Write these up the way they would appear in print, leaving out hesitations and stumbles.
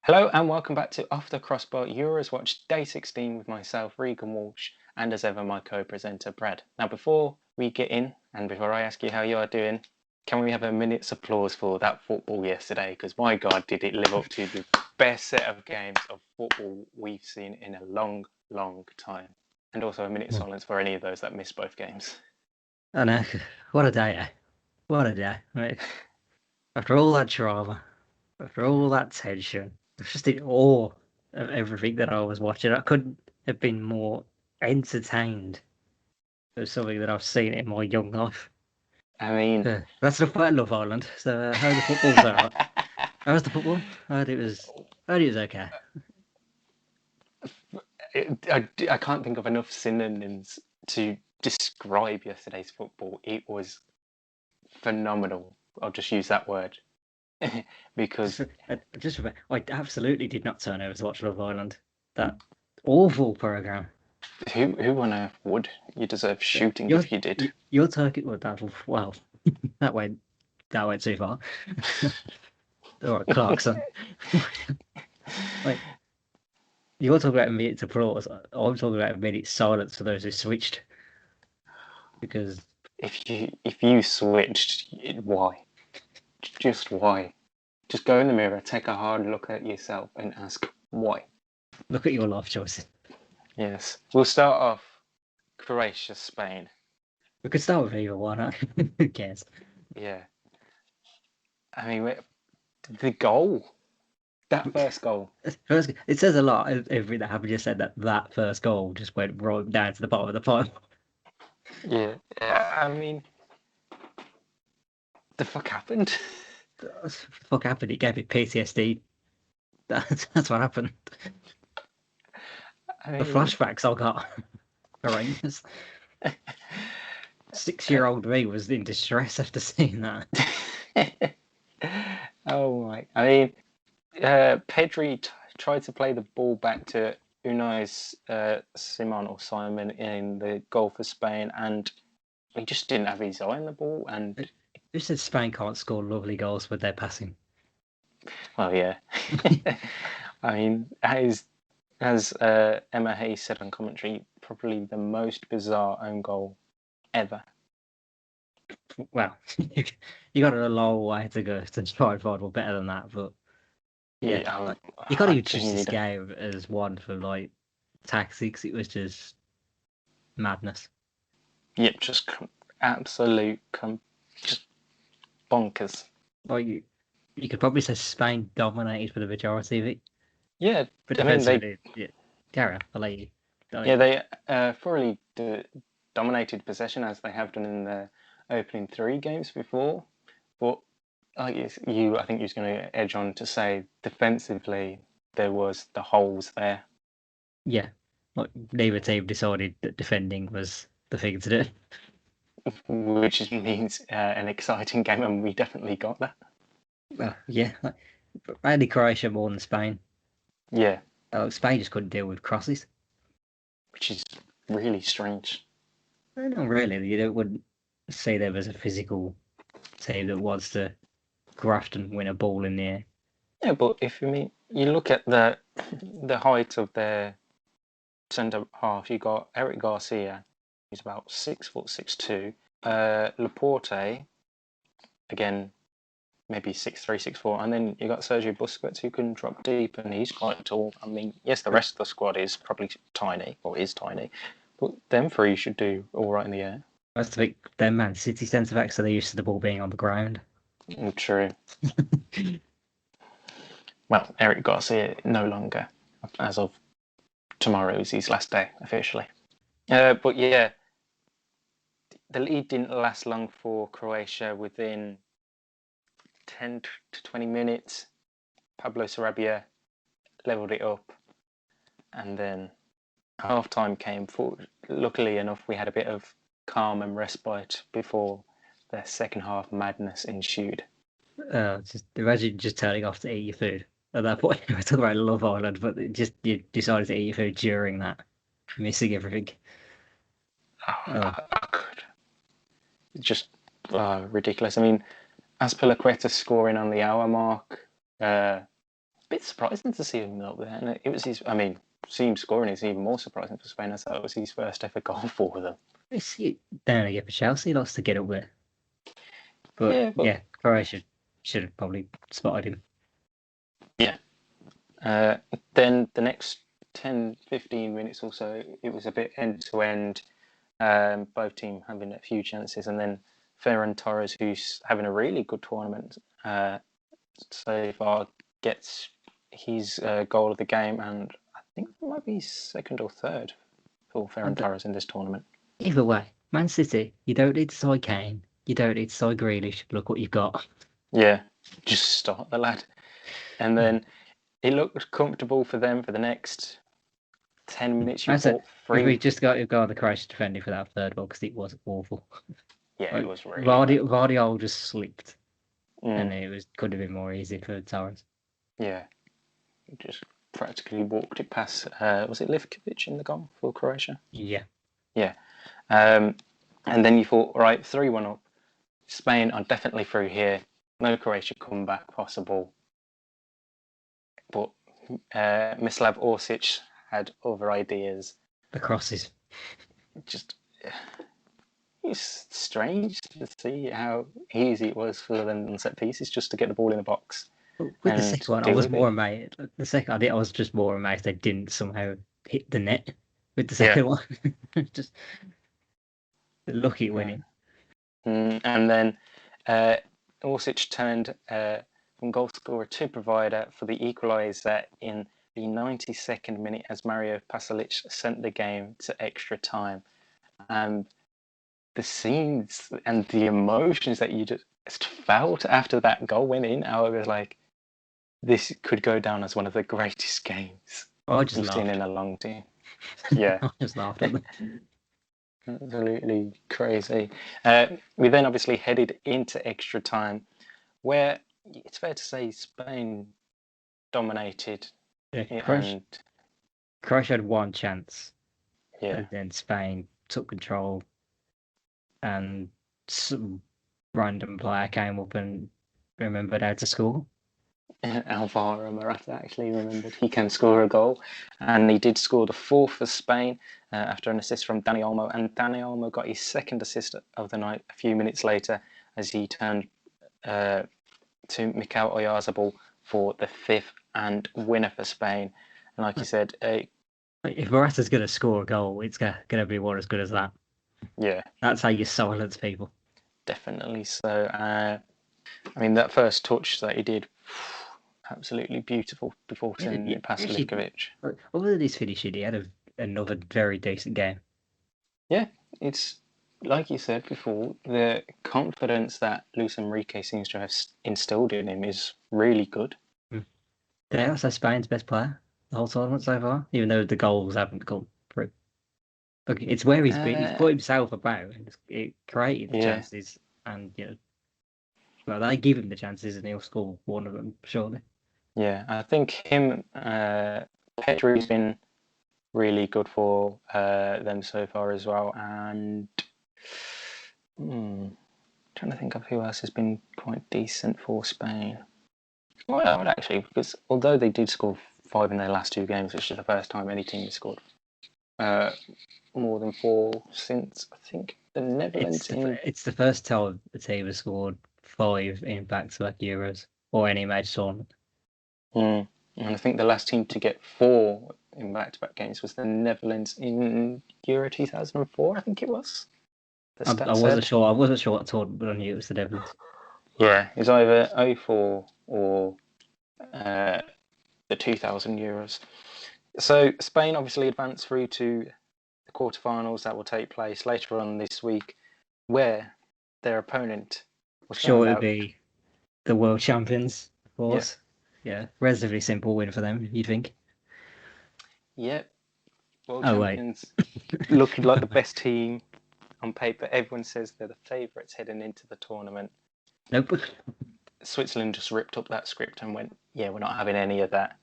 Hello and welcome back to Off The Crossbar Euros Watch Day 16 with myself, Regan Walsh, and as ever my co-presenter, Brad. Now before we get in, and before I ask you how you are doing, can we have a minute's applause for that football yesterday? Because my God, did it live up to the best set of games of football we've seen in a long, long time. And also a minute's silence for any of those that missed both games. I know. What a day, eh? What a day. Right? After all that drama, after all that tension, I was just in awe of everything that I was watching. I couldn't have been more entertained of something that I've seen in my young life. I mean... That's enough about Love Island. So how the football's out? How was the football? I heard it was okay. I can't think of enough synonyms to describe yesterday's football. It was phenomenal. I'll just use that word because I absolutely did not turn over to watch Love Island. That awful program. who on earth would? You deserve shooting if you did. Your Turkey, well, that went too far. All right, Clarkson. Like, you're talking about a minute's applause. I'm talking about a minute's silence for those who switched. Because if you switched, why? Just why? Just go in the mirror, take a hard look at yourself, and ask why. Look at your life choices. Yes, we'll start off Croatia, Spain. We could start with either one. Who cares? Yeah. I mean, the goal. That first goal. It says a lot. Everything that happened just said that first goal just went right down to the bottom of the pile. Yeah. I mean, the fuck happened? The fuck happened? It gave me PTSD. That's what happened. I mean, the flashbacks I got horrendous. 6-year-old me was in distress after seeing that. Oh my! I mean, Pedri tried to play the ball back to Unai's Simon or Simon in the goal for Spain, and he just didn't have his eye on the ball. And who said Spain can't score lovely goals with their passing? Well, yeah. I mean, as Emma Hayes said on commentary, probably the most bizarre own goal ever. Well, you got a long way to go to try and find one better than that, but yeah, you can't even choose this game as one for like tactics. It was just madness. Yep, just absolute, just bonkers. Well, you could probably say Spain dominated for the majority of it. Yeah, but I mean, Gareth, I'll let you. Yeah, they thoroughly dominated possession as they have done in the opening 3 games before, but I think you was going to edge on to say defensively there was the holes there. Yeah, like neither team decided that defending was the thing to do, which means an exciting game, and we definitely got that. Well, yeah, mainly Croatia more than Spain. Yeah, Spain just couldn't deal with crosses, which is really strange. No, really, you wouldn't say there was a physical team that wants to graft and win a ball in the air. Yeah, but if you look at the height of their centre half, you got Eric Garcia, who's about 6'6'2", Laporte, again maybe 6'3", 6'4", and then you got Sergio Busquets, who can drop deep, and he's quite tall. I mean, yes, the rest of the squad is probably tiny, or is tiny, but them 3 should do all right in the air. That's the big them Man City centre backs, so they're used to the ball being on the ground. True. Well, Eric Garcia no longer, as of tomorrow is his last day officially. But yeah, the lead didn't last long for Croatia. Within 10 to 20 minutes, Pablo Sarabia levelled it up, and then half-time came. Luckily enough, we had a bit of calm and respite before the second half madness ensued. Just imagine just turning off to eat your food. At that point, we were talking about Love Island, but you decided to eat your food during that, missing everything. I could. Just ridiculous. I mean, Azpilicueta scoring on the hour mark, bit surprising to see him up there. And it was his, I mean, see him scoring is even more surprising for Spain. I thought it was his first ever goal for them. Then again for Chelsea, he lost to get up there. But yeah, Croatia should have probably spotted him. Yeah. Then the next 10, 15 minutes or so, it was a bit end-to-end. Both teams having a few chances. And then Ferran Torres, who's having a really good tournament so far, gets his goal of the game. And I think it might be second or third for Ferran Torres in this tournament. Either way, Man City, you don't need to side Kane. You don't need to side Grealish. Look what you've got. Yeah, just start the lad. And then it looked comfortable for them for the next 10 minutes. We just got the Croatian defending for that third goal because it was awful. Yeah, it was really Vardiol just slipped. And it could have been more easy for Torres. Yeah, just practically walked it past. Was it Livkovic in the goal for Croatia? Yeah. Yeah. And then you thought, right, 3-1 up. Spain are definitely through here. No Croatia comeback possible. But Mislav Orsic had other ideas. The crosses. Just, it's strange to see how easy it was for them on set pieces just to get the ball in the box. With the second one, I was more amazed. The second, I was just more amazed they didn't somehow hit the net with the second one. Just lucky winning. And then Orsic turned from goal scorer to provider for the equaliser in the 92nd minute as Mario Pasalic sent the game to extra time. And the scenes and the emotions that you just felt after that goal went in, I was like, this could go down as one of the greatest games I've seen in a long time. Yeah. I just laughed at them. Absolutely crazy. We then obviously headed into extra time, where it's fair to say Spain dominated. Yeah, Croatia had one chance. Yeah. And then Spain took control, and some random player came up and remembered how to score. Alvaro Morata actually remembered he can score a goal, and he did score the fourth for Spain after an assist from Dani Olmo, and Dani Olmo got his second assist of the night a few minutes later as he turned to Mikel Oyarzabal for the fifth and winner for Spain. And like you said, if Morata's going to score a goal, it's going to be one as good as that. Yeah, that's how you silence people. Definitely so. I mean, that first touch that he did, absolutely beautiful before sending it past Livkovic. Other than his finishing, he had another very decent game. Yeah, it's like you said before, the confidence that Luis Enrique seems to have instilled in him is really good. Did I also Spain's best player the whole tournament so far, even though the goals haven't come through? Look, it's where he's put himself about and it created the chances, and well, they give him the chances and he'll score one of them surely. Yeah, I think him, Pedri's been really good for them so far as well, and trying to think of who else has been quite decent for Spain. Well, actually, because although they did score 5 in their last 2 games, which is the first time any team has scored more than 4 since, I think, the Netherlands. It's the first time the team has scored 5 in back-to-back Euros or any major tournament. And I think the last team to get 4 in back-to-back games was the Netherlands in Euro 2004, I think it was. I wasn't sure. I wasn't sure what tournament, but I knew it was the Netherlands. Yeah, it's either 04 or the 2000 Euros. So Spain obviously advanced through to the quarterfinals that will take place later on this week, where their opponent was sure it'd be the world champions, of course. Yeah, relatively simple win for them, you'd think. Yep. World champions looking like the best team on paper. Everyone says they're the favourites heading into the tournament. Nope. Switzerland just ripped up that script and went, yeah, we're not having any of that.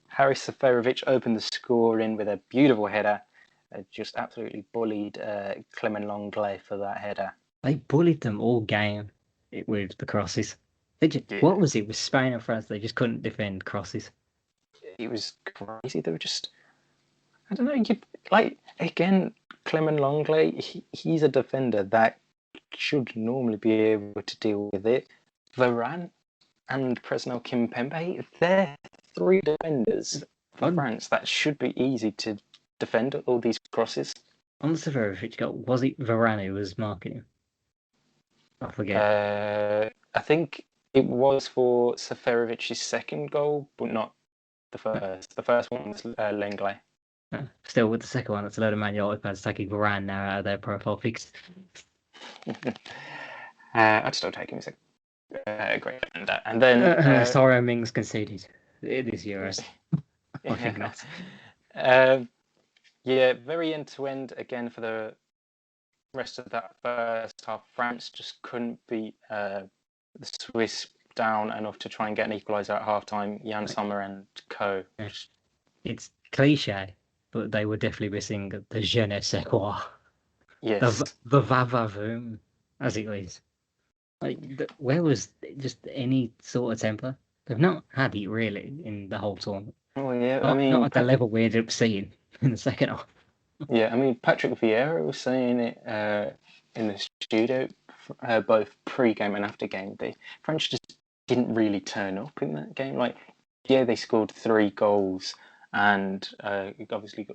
Haris Seferovic opened the scoring with a beautiful header. Just absolutely bullied Clement Lenglet for that header. They bullied them all game with the crosses. What was it with Spain and France? They just couldn't defend crosses. It was crazy. They were just, I don't know. Again, Clement Longley. He's a defender that should normally be able to deal with it. Varane and Presnel Kimpembe. They're three defenders for France that should be easy to defend all these crosses. On the Seferovic goal, was it Varane who was marking him? I forget. I think it was for Seferovic's second goal, but not the first. The first one was Lenglet. Still, with the second one, it's a load of Man United fans taking Varane now out of their profile pics. I'd still take him as a great defender. And then sorry, Mings conceded this year. I think not. Very end to end again for the rest of that first half. France just couldn't beat the Swiss down enough to try and get an equaliser at half time. Jan Sommer and co. It's cliche, but they were definitely missing the je ne sais quoi. Yes. The va-va-voom, as it is. Where was just any sort of temper? They've not had it really in the whole tournament. Oh yeah, not at the level we ended up seeing in the second half. Yeah, I mean, Patrick Vieira was saying it in the studio, both pre-game and after game. The French just didn't really turn up in that game. They scored 3 goals and obviously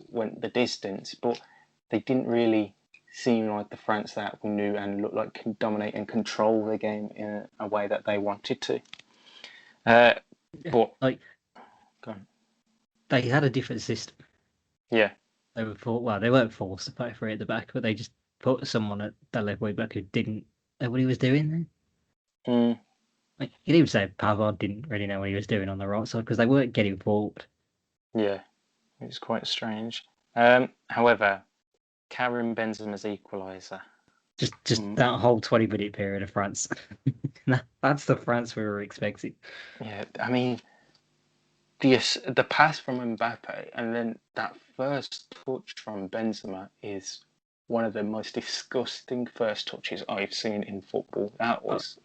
went the distance, but they didn't really seem like the France that we knew and looked like can dominate and control the game in a way that they wanted to. But go on. They had a different system. Yeah. They weren't forced to play free at the back, but they just put someone at the left way back who didn't know what he was doing then. You could even say Pavard didn't really know what he was doing on the right side because they weren't getting forward. Yeah, it was quite strange. However, Karim Benzema's equaliser. Just that whole 20-minute period of France. That's the France we were expecting. Yeah, I mean, the pass from Mbappe and then that first touch from Benzema is one of the most disgusting first touches I've seen in football. That was...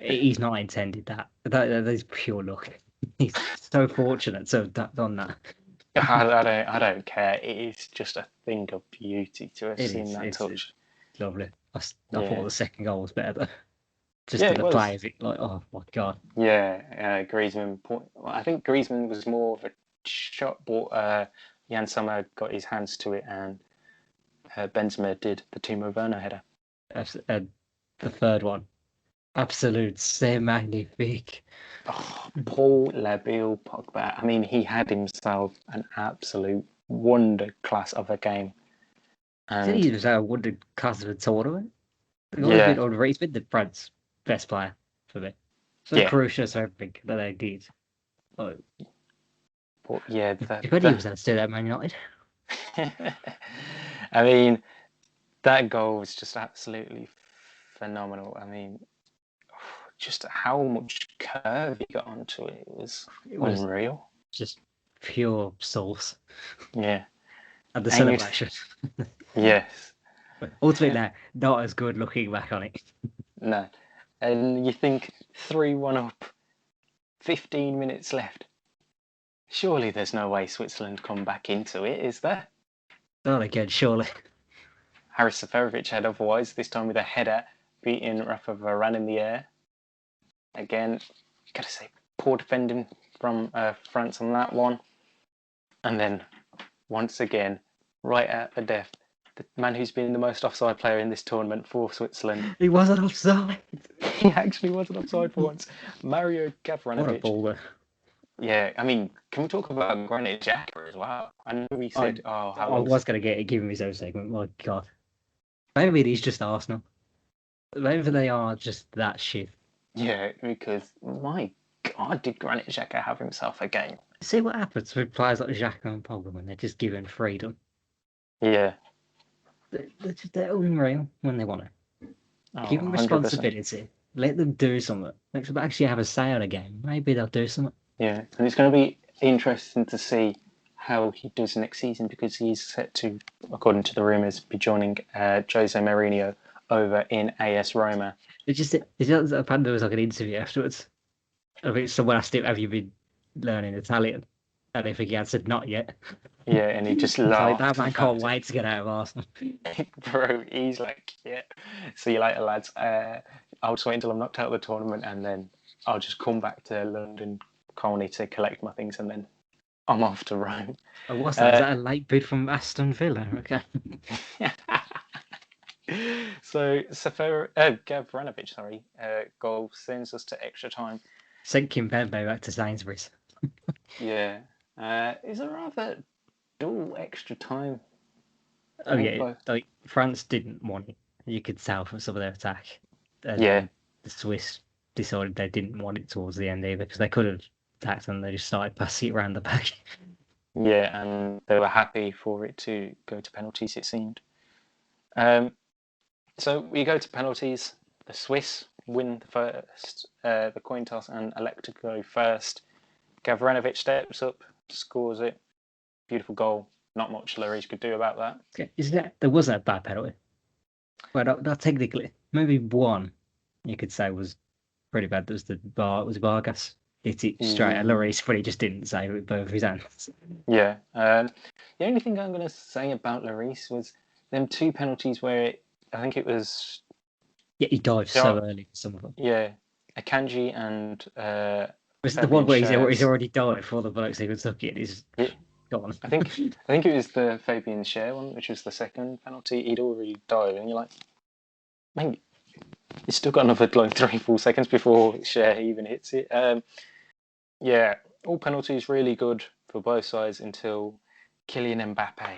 he's not intended that. That is pure luck. He's so fortunate to have done that. I don't care. It is just a thing of beauty to have seen that touch. It's lovely. I thought the second goal was better though. Just the play of it, oh my god. Yeah, Griezmann. I think Griezmann was more of a shot, but Jan Sommer got his hands to it, and Benzema did the Timo Werner header. The third one, absolute, c'est magnifique. Oh, Paul Labille Pogba. I mean, he had himself an absolute wonder class of a game. And he was a wonder class of a tournament. He's been the France best player for me. Croatia, so everything that they did. But yeah, if only he was going to stay at Man United. I mean, that goal was just absolutely phenomenal. I mean, just how much curve he got onto it was unreal. Just pure sauce. Yeah. And the celebration. Yes. But ultimately, not as good looking back on it. No. And you think 3-1 up, 15 minutes left. Surely there's no way Switzerland come back into it, is there? Not again, surely. Haris Seferovic had otherwise, this time with a header, beating Rafa Varane in the air. Again, gotta say, poor defending from France on that one. And then, once again, right at the death, the man who's been the most offside player in this tournament for Switzerland. He wasn't offside. He actually wasn't offside for once. Mario Gavranovic. What a baller. Yeah, I mean, can we talk about Granit Xhaka as well? I know we said, I was going to give him his own segment. My God. Maybe it is just Arsenal. Maybe they are just that shit. Yeah, because, my God, did Granit Xhaka have himself a game? See what happens with players like Xhaka and Pogba when they're just given freedom. Yeah. They're unreal when they want to. Give them responsibility. Let them do something. Let them actually have a say on a game. Maybe they'll do something. Yeah, and it's going to be interesting to see how he does next season because he's set to, according to the rumours, be joining Jose Mourinho over in AS Roma. Apparently there was like an interview afterwards. I think someone asked him, "Have you been learning Italian?" And I think he answered, "Not yet." Yeah, and he just It's like, laughed that man can't about wait to get out of Arsenal. it. Bro, he's like, yeah, see you later, lads. I'll just wait until I'm knocked out of the tournament, and then I'll just come back to London Colney to collect my things, and then I'm off to Rome. Oh, what's that? Is that a late bid from Aston Villa? Okay. So Gavranovic, goal sends us to extra time. Sent Kimpembe back to Sainsbury's. Yeah. Is a rather dull extra time. Oh yeah, like France didn't want it. You could tell from some of their attack. And Yeah. the Swiss decided they didn't want it towards the end either because they could have attacked and they just started passing it around the back. Yeah, and they were happy for it to go to penalties, it seemed. So we go to penalties. The Swiss win the first, the coin toss, and elect to go first. Gavranovic steps up, scores it. Beautiful goal. Not much Lloris could do about that. Okay. There wasn't a bad penalty? Well, not technically. Maybe one you could say was pretty bad. There was Vargas hit it straight at Lloris, but he just didn't save it with both of his hands. Yeah. The only thing I'm going to say about Lloris was them two penalties where I think it was. Yeah, he dived so early for some of them. Yeah, Akanji and. Was it the one where he's already dived before the blokes even took it? He's gone. I think it was the Fabian Schär one, which was the second penalty. He'd already dived, and you're like, mate, he's still got another like 3-4 seconds before Schär even hits it. Yeah, all penalties really good for both sides until Kylian Mbappe.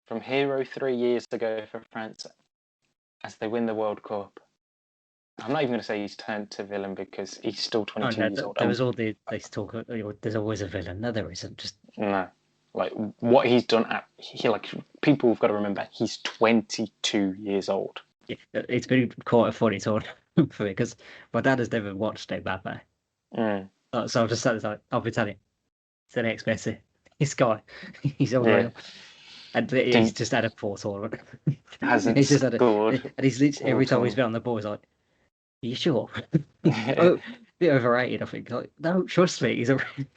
From hero 3 years ago for France as they win the World Cup. I'm not even going to say he's turned to villain because he's still 22 years old. There was all they talk. There's always a villain. No, there isn't. Just no, like what he's done. People have got to remember he's 22 years old. Yeah, it's been quite a funny talk for me because my dad has never watched Mbappe. So I've just said, like, I'll be telling you, it's the next Messi. This guy, he's unreal. Yeah. And he's just had a poor tournament. Hasn't he's just scored. And he's literally every time he's been on the ball, he's like, "Are you sure?" Oh, a bit overrated, I think. Like, no, trust me, and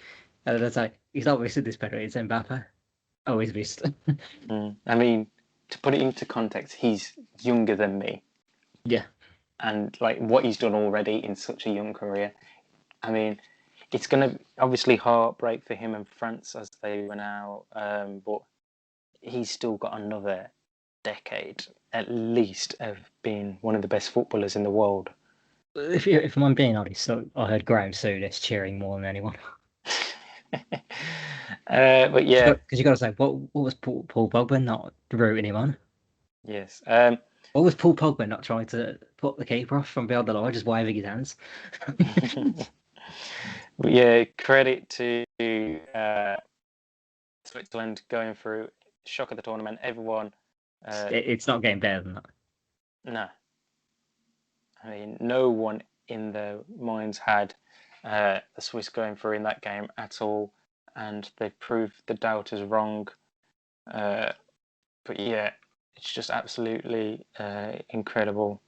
then I say, he's not missing this penalty. It's Mbappe. Oh, he's missed. I mean, to put it into context, he's younger than me. Yeah. And like what he's done already in such a young career, I mean, it's going to obviously heartbreak for him and France as they run out, but he's still got another decade at least of being one of the best footballers in the world. If I'm being honest, so I heard Graham Souness cheering more than anyone. But yeah, because you got to say, what was Paul Pogba not rooting him on? Yes. What was Paul Pogba not trying to put the keeper off from behind the line, just waving his hands? Yeah, credit to Switzerland going through shock of the tournament. Everyone. It's not getting better than that. No. I mean, no one in their minds had the Swiss going through in that game at all, and they proved the doubters wrong. But yeah, it's just absolutely incredible.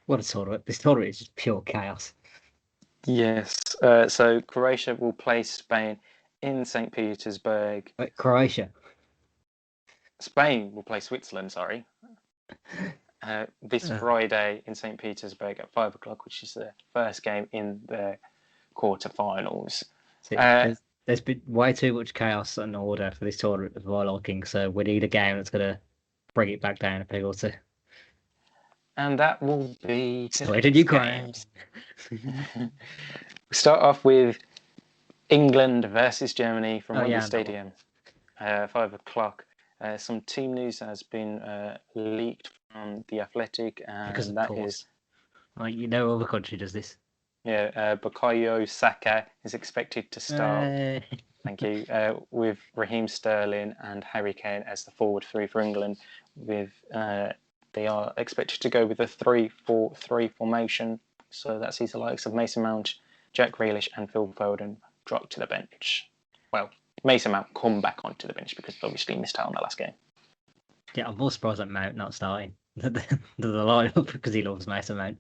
What a tournament. This tournament is just pure chaos. Yes. So Croatia will play Spain in St. Petersburg. Wait, Croatia? Spain will play Switzerland, sorry. This Friday in St. Petersburg at 5 o'clock, which is the first game in the quarterfinals. There's been way too much chaos and order for this tournament of my liking, so we need a game that's going to bring it back down a peg or two. And that will be... Sweden, Ukraine. We start off with England versus Germany from Wembley Stadium, 5 o'clock. Some team news has been leaked from The Athletic, and because that is... other country does this. Yeah, Bukayo Saka is expected to start. Thank you. With Raheem Sterling and Harry Kane as the forward three for England. They are expected to go with a 3-4-3 formation. So that sees the likes of Mason Mount, Jack Grealish, and Phil Foden drop to the bench. Well, Mason Mount come back onto the bench because obviously he missed out on the last game. Yeah, I'm more surprised at Mount not starting the lineup because he loves Mason Mount.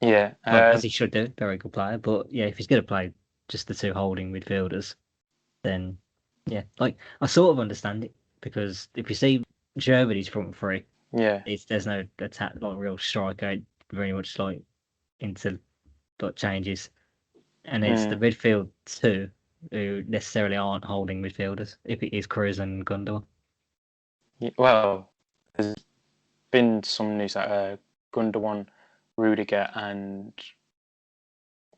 Yeah. Well, as he should do, very good player. But yeah, if he's going to play just the two holding midfielders, then yeah, like I sort of understand it because if you see Germany's front three, Yeah. there's no attack like real striker, it very much like into like changes, and it's the midfield two who necessarily aren't holding midfielders. If it is Cruz and Gundogan. Well, there's been some news that Gundogan, Rudiger, and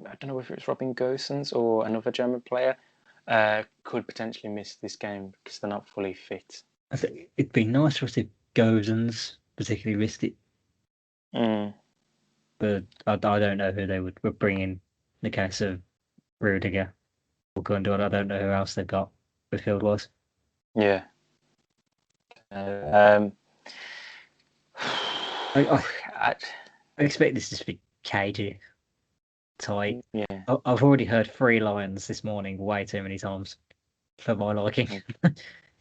I don't know if it's Robin Gosens or another German player could potentially miss this game because they're not fully fit. I think it'd be nice for us if Gosens particularly missed it, but I don't know who they would bring in the case of Rudiger or Gundogan. I don't know who else they've got midfield wise. Yeah. I expect this to be cagey, tight. Yeah. I've already heard 3 Lions this morning way too many times for my liking.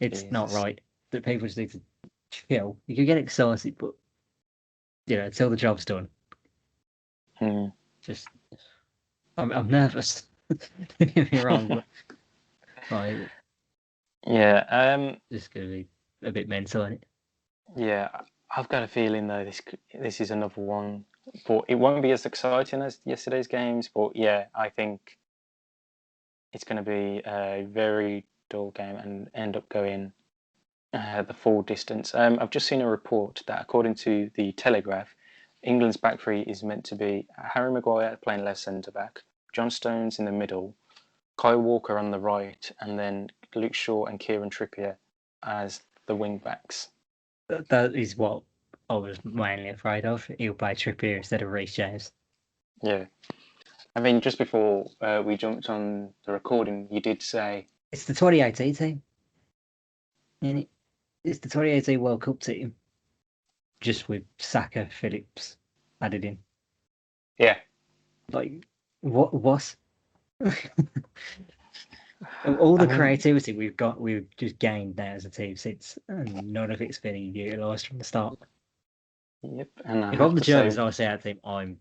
It's not right. That people just need to chill. You can get excited, but until the job's done. Just, I'm nervous. Don't get me wrong, but like, it's gonna be a bit mental, isn't it? Yeah, I've got a feeling though this is another one, but it won't be as exciting as yesterday's games. But yeah, I think it's going to be a very dull game and end up going the full distance. I've just seen a report that according to the Telegraph, England's back three is meant to be Harry Maguire playing left centre back, John Stones in the middle, Kyle Walker on the right, and then Luke Shaw and Kieran Trippier as the wing backs. That is what I was mainly afraid of. He'll play Trippier instead of Reece James. Yeah. I mean, just before we jumped on the recording, you did say... It's the 2018 team. It's the 2018 World Cup team. Just with Saka, Phillips added in. Yeah. Like, what? All the creativity we've just gained now as a team since, and none of it's been utilised from the start. Yep. And if I'm the Germans, I say our team, I'm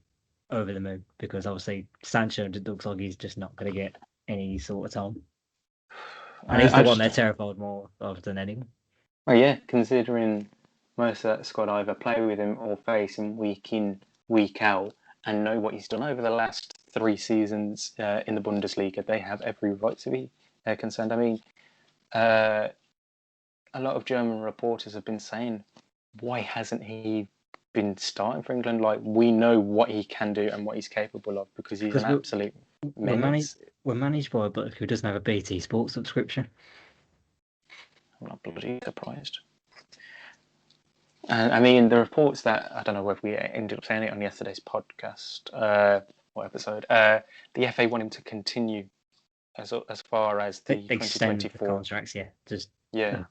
over the moon because obviously Sancho looks like he's just not going to get any sort of time, and he's the one they're terrified more of than anyone. Well, yeah, considering most of that squad either play with him or face him week in, week out, and know what he's done over the last 3 seasons in the Bundesliga, they have every right to be concerned. I mean, a lot of German reporters have been saying, why hasn't he been starting for England? Like, we know what he can do and what he's capable of because he's an absolute menace. We're managed by a bloke who doesn't have a BT Sports subscription. I'm not bloody surprised. And I mean, the reports that, I don't know whether we ended up saying it on yesterday's podcast, what episode, the FA want him to continue as far as the 2024 contracts, yeah.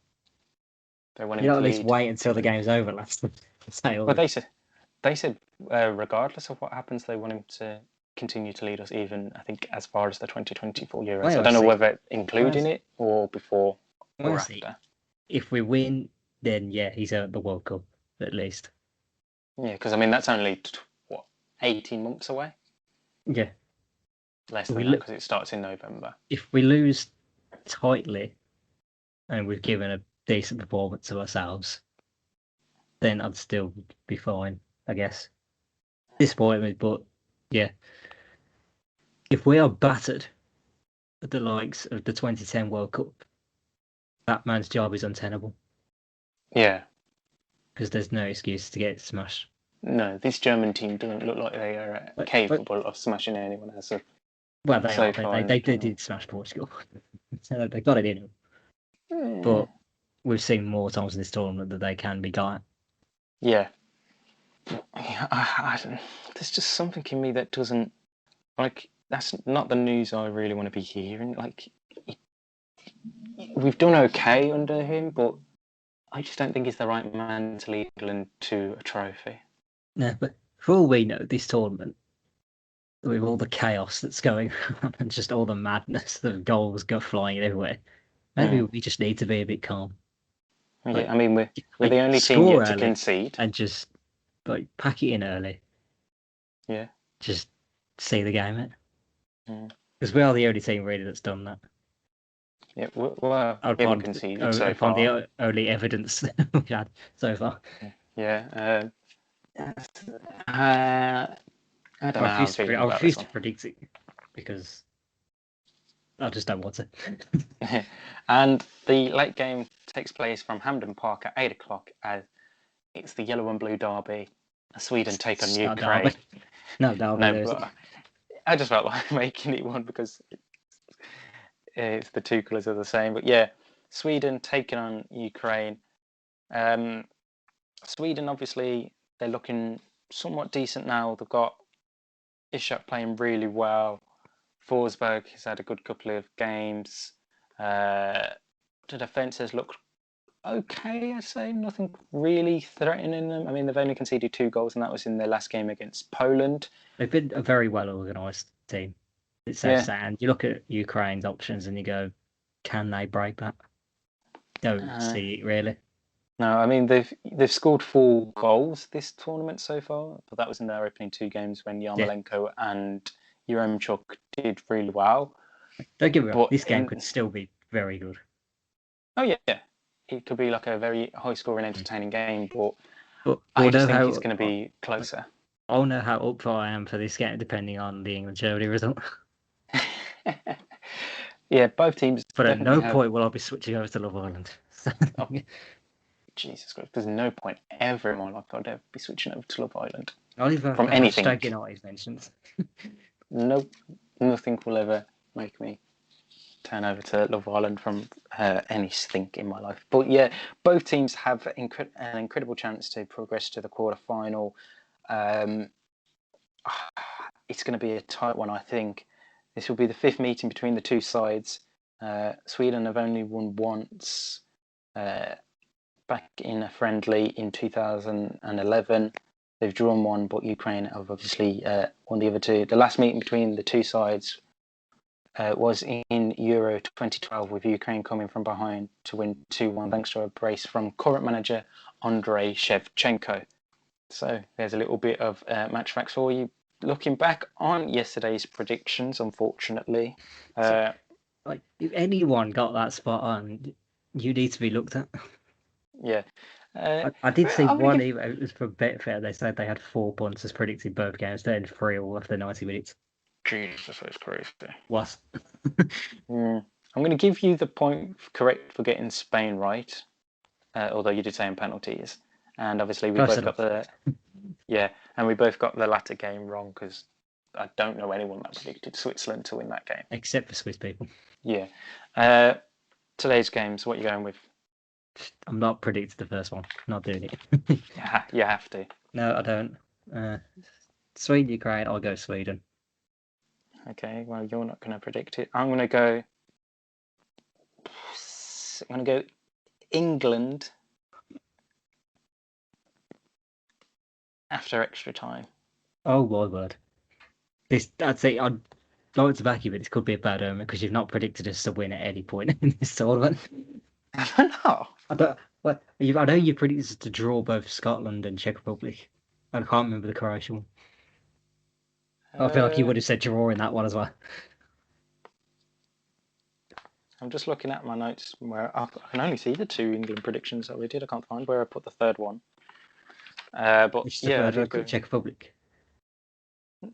They want him to at least wait until the game's over last sale. But they said regardless of what happens, they want him to continue to lead us even, I think, as far as the 2024 Euros. I don't know whether including it or before or after. If we win, then yeah, he's at the World Cup at least. Yeah, because I mean that's only 18 months away. Yeah, less than that because it starts in November. If we lose tightly, and we've given a decent performance to ourselves, then I'd still be fine, I guess. Disappointment, but yeah. If we are battered at the likes of the 2010 World Cup, that man's job is untenable. Yeah. Because there's no excuse to get smashed. No, this German team doesn't look like they are capable of smashing anyone else. Well, they did smash Portugal. So they got it in them. But we've seen more times in this tournament that they can be got. Yeah. There's just something in me that doesn't... Like, that's not the news I really want to be hearing. Like, we've done okay under him, but I just don't think he's the right man to lead England to a trophy. No, but for all we know, this tournament, with all the chaos that's going on and just all the madness, the goals go flying everywhere, maybe we just need to be a bit calm. Yeah, Like, I mean, we're the only team score yet to early concede. and just like pack it in early. Yeah. Just see the game out. Mm. Because we are the only team really that's done that. Yeah, well, I'd we haven't find, conceded so I find far. the only evidence we've had so far. Yeah. I don't know how I'm feeling I about this refuse to one. predict it because I just don't want to. And the late game takes place from Hampden Park at 8 o'clock as it's the yellow and blue derby. Sweden take on It's not Ukraine. Derby. No, Derby. No, but I just felt like making it one because it's the two colours are the same. But yeah, Sweden taking on Ukraine. Sweden, obviously, they're looking somewhat decent now. They've got Ishak playing really well. Forsberg has had a good couple of games. The defence has looked okay, I'd say. Nothing really threatening them. I mean, they've only conceded 2 goals, and that was in their last game against Poland. They've been a very well organised team. It's safe to say. And you look at Ukraine's options and you go, can they break that? Don't see it really. No, I mean they've scored 4 goals this tournament so far, but that was in their opening 2 games when Yarmolenko and Yaremchuk did really well. Don't get me wrong, But this game could still be very good. Oh yeah, it could be like a very high-scoring, entertaining game, but But I just think it's going to be closer. I'll know how up I am for this game depending on the England-Germany result. Yeah, both teams. But at no point will I be switching over to Love Island. Oh, Jesus Christ! There's no point ever in my life I'd ever be switching over to Love Island. I'll even from anything. Hashtag United mentions. Nope, nothing will ever make me turn over to Love Island from anything in my life. But yeah, both teams have an incredible chance to progress to the quarter-final. It's going to be a tight one, I think. This will be the 5th meeting between the two sides. Sweden have only won once, back in a friendly in 2011. They've drawn 1, but Ukraine have obviously won the other 2. The last meeting between the two sides was in Euro 2012, with Ukraine coming from behind to win 2-1 thanks to a brace from current manager Andrei Shevchenko. So there's a little bit of match facts for you. Looking back on yesterday's predictions, unfortunately, like if anyone got that spot on, you need to be looked at. Yeah. I did see one email, it was from Betfair, they said they had 4 punters predicted both games, then 3 all after 90 minutes. Jesus, that's crazy. What? I'm going to give you the point correct for getting Spain right, although you did say in penalties. And obviously we both got the... Yeah, and we both got the latter game wrong because I don't know anyone that predicted Switzerland to win that game. Except for Swiss people. Yeah. Today's games, what are you going with? I'm not predicting the first one. Not doing it. Yeah, you have to. No, I don't. Sweden, Ukraine, I'll go Sweden. Okay, well, you're not going to predict it. I'm going to go England after extra time. Oh my word! I'd say I'd like to back you, but this could be a bad omen because you've not predicted us to win at any point in this tournament. I don't know. I know you predicted us to draw both Scotland and Czech Republic. I can't remember the Croatian one. I feel like you would have said draw in that one as well. I'm just looking at my notes where I can only see the 2 England predictions that we did. I can't find where I put the 3rd one. But Which yeah, I did go Czech Republic.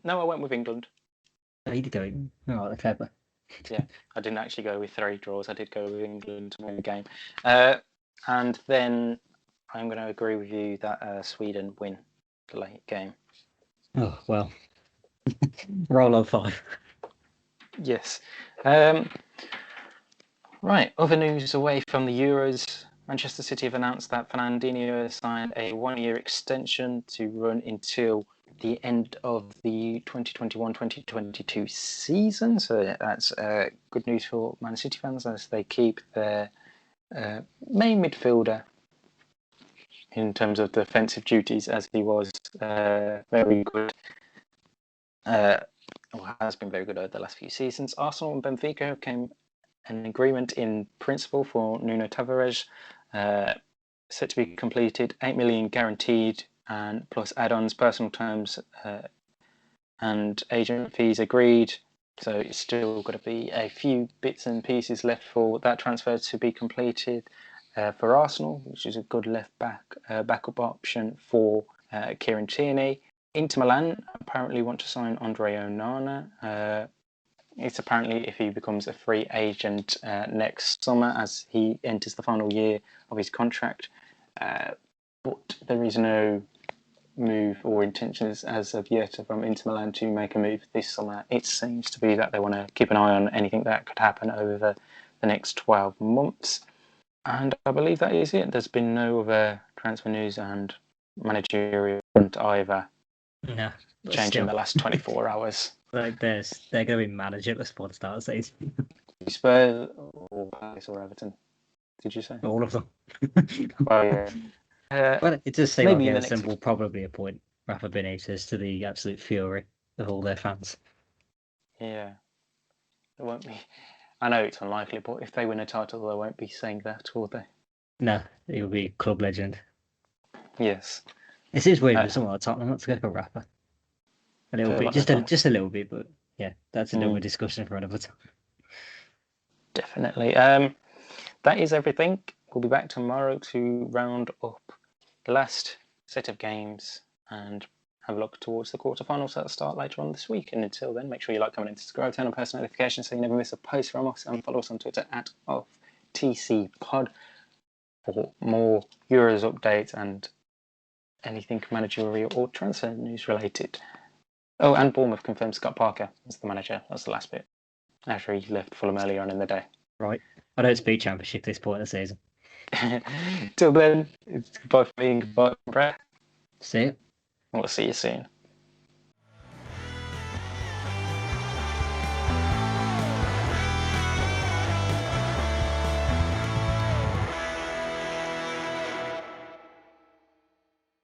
No, I went with England. Oh, you did go. Oh, they're clever. Yeah, I didn't actually go with 3 draws. I did go with England to win the game. And then I'm going to agree with you that Sweden win the late game. Oh, well. Roll on 5. Yes. Right, other news away from the Euros. Manchester City have announced that Fernandinho has signed a 1-year extension to run until the end of the 2021-2022 season. So that's good news for Man City fans as they keep their main midfielder in terms of defensive duties, as he was very good. Has been very good over the last few seasons. Arsenal and Benfica came an agreement in principle for Nuno Tavares. set to be completed, 8 million guaranteed, and plus add-ons, personal terms, and agent fees agreed. So it's still got to be a few bits and pieces left for that transfer to be completed for Arsenal, which is a good left back backup option for Kieran Tierney. Inter Milan apparently want to sign Andre Onana. It's apparently if he becomes a free agent next summer as he enters the final year of his contract. But there is no move or intentions as of yet from Inter Milan to make a move this summer. It seems to be that they want to keep an eye on anything that could happen over the next 12 months. And I believe that is it. There's been no other transfer news and managerial front either. No, Changing the last 24 hours. Like they're going to be managerless for the start of the season. Spurs or Palace or Everton? Did you say? All of them. Well, yeah. Well, it does seem maybe like in the Everton next... will probably appoint Rafa Benitez to the absolute fury of all their fans. Yeah. There won't be... I know it's unlikely, but if they win a title, they won't be saying that, will they? No, he'll be club legend. Yes. It seems weird for someone like Tottenham not to go for Rafa. A little bit, just a little bit, but yeah, that's another discussion for another time. Definitely. That is everything. We'll be back tomorrow to round up the last set of games and have a look towards the quarterfinals that start later on this week. And until then, make sure you like, comment, and subscribe, turn on post notifications so you never miss a post from us, and follow us on Twitter at OffTCPod for more Euros updates and anything managerial or transfer news related. Oh, and Bournemouth confirmed Scott Parker as the manager. That's the last bit. After he left Fulham earlier on in the day. Right. I don't speak Championship at this point of the season. Till then, it's goodbye for me and goodbye from Brett. See you. We'll see you soon.